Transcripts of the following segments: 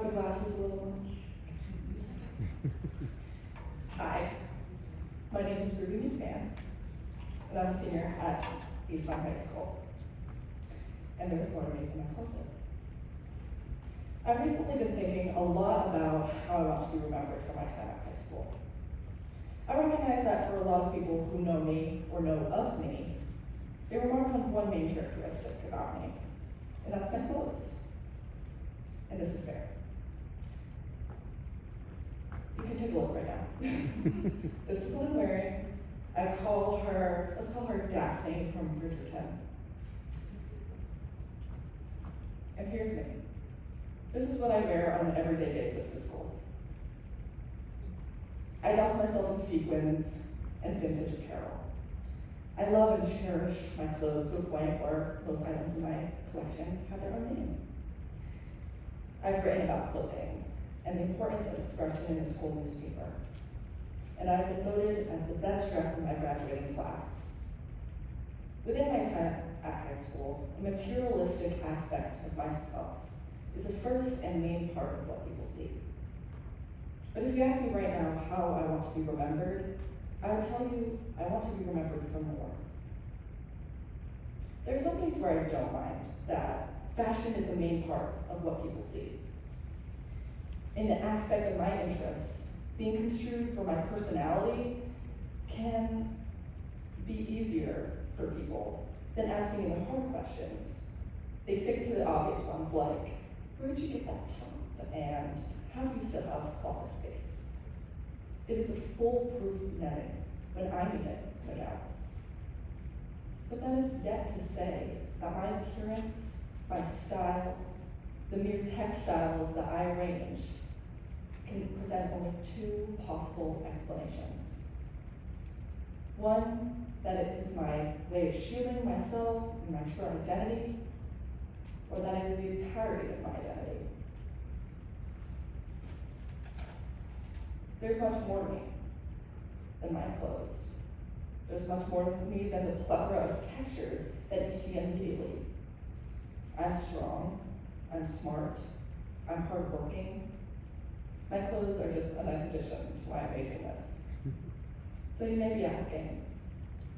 the glasses a little much? Hi, my name is McMahon, and I'm a senior at Eastside High School. And there's more to me in my closet. I've recently been thinking a lot about how I want to be remembered for my time at high school. I recognize that for a lot of people who know me or know of me, they remark on one main characteristic about me, and that's my clothes. And this is fair. You can take a look right now. This is what I'm wearing. Let's call her Daphne from Bridgerton. And here's me. This is what I wear on an everyday basis to school. I douse myself in sequins and vintage apparel. I love and cherish my clothes to a point where most items in my collection have their own name. I've written about clothing and the importance of expression in the school newspaper. And I've been voted as the best dressed in my graduating class. Within my time at high school, a materialistic aspect of myself is the first and main part of what people see. But if you ask me right now how I want to be remembered, I would tell you I want to be remembered for more. There are some things where I don't mind that fashion is the main part of what people see. In the aspect of my interests, being construed for my personality can be easier for people than asking me the hard questions. They stick to the obvious ones like, where did you get that top? And how do you still have closet space? It is a foolproof netting when I need it, no doubt. But that is yet to say that my appearance, my style, the mere textiles that I arranged can present only two possible explanations. One, that it is my way of shielding myself and my true identity, or that is the entirety of my identity. There's much more to me than my clothes. There's much more to me than the plethora of textures that you see immediately. I'm strong, I'm smart, I'm hardworking. My clothes are just a nice addition to my amazingness. So you may be asking,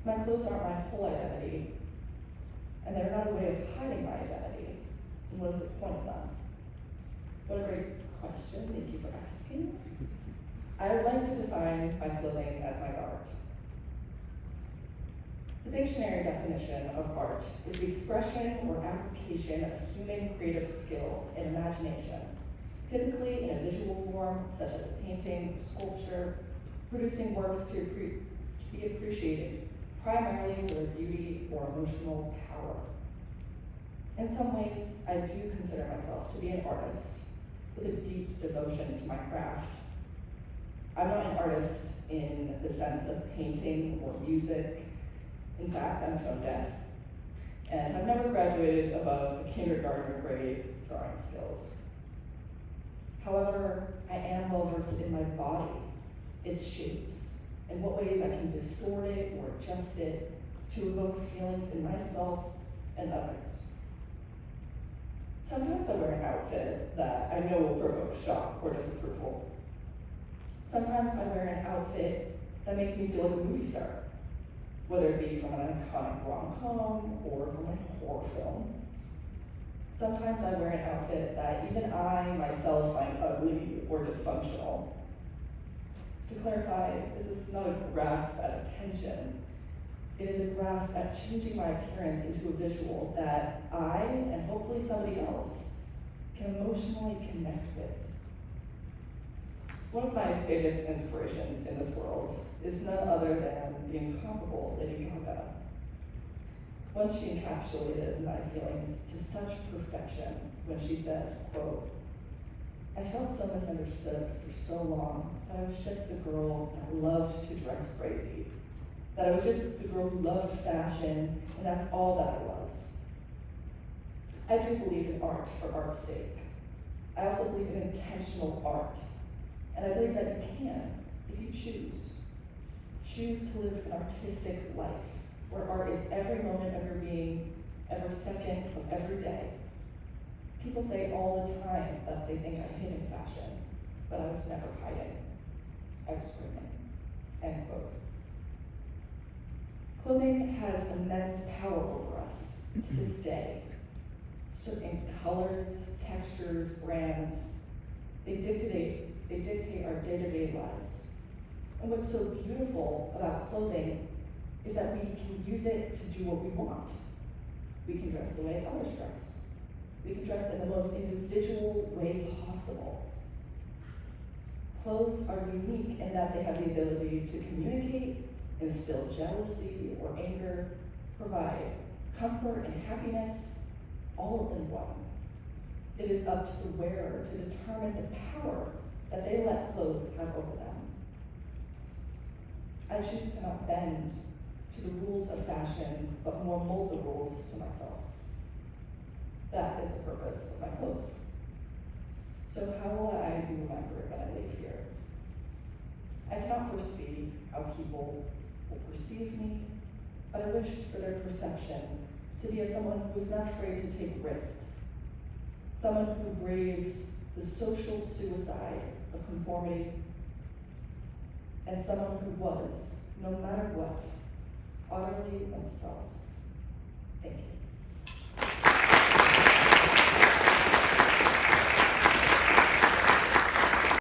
my clothes aren't my whole identity, and they're not a way of hiding my identity. And what is the point of them? What a great question, thank you for asking. I would like to define my clothing as my art. The dictionary definition of art is the expression or application of human creative skill and imagination, typically in a visual form such as a painting or sculpture, producing works to be appreciated primarily for their beauty or emotional power. In some ways, I do consider myself to be an artist with a deep devotion to my craft. I'm not an artist in the sense of painting or music. In fact, I'm tone deaf, and I've never graduated above a kindergarten grade drawing skills. However, I am well versed in my body, its shapes, and what ways I can distort it or adjust it to evoke feelings in myself and others. Sometimes I wear an outfit that I know will provoke shock or disapproval. Sometimes I wear an outfit that makes me feel like a movie star, whether it be from an iconic rom-com or from a horror film. Sometimes I wear an outfit that even I myself find ugly or dysfunctional. To clarify, this is not a grasp at attention. It is a grasp at changing my appearance into a visual that I, and hopefully somebody else, can emotionally connect with. One of my biggest inspirations in this world is none other than the incomparable Lady Gaga. Once she encapsulated my feelings to such perfection when she said, quote, I felt so misunderstood for so long that I was just the girl that loved to dress crazy, that I was just the girl who loved fashion, and that's all that I was. I do believe in art for art's sake. I also believe in intentional art, and I believe that you can, if you choose. Choose to live an artistic life, where art is every moment of your being, every second of every day. People say all the time that they think I hid in fashion, but I was never hiding. I was screaming. End quote. Clothing has immense power over us to this day. Certain colors, textures, brands, they dictate our day-to-day lives. And what's so beautiful about clothing is that we can use it to do what we want. We can dress the way others dress. We can dress in the most individual way possible. Clothes are unique in that they have the ability to communicate, instill jealousy or anger, provide comfort and happiness, all in one. It is up to the wearer to determine the power that they let clothes have over them. I choose to not bend to the rules of fashion, but more mold the rules to myself. That is the purpose of my clothes. So how will I be remembered when I leave here? I cannot foresee how people will perceive me, but I wish for their perception to be of someone who is not afraid to take risks, someone who braves the social suicide of conformity, and someone who was, no matter what, utterly themselves. Thank you.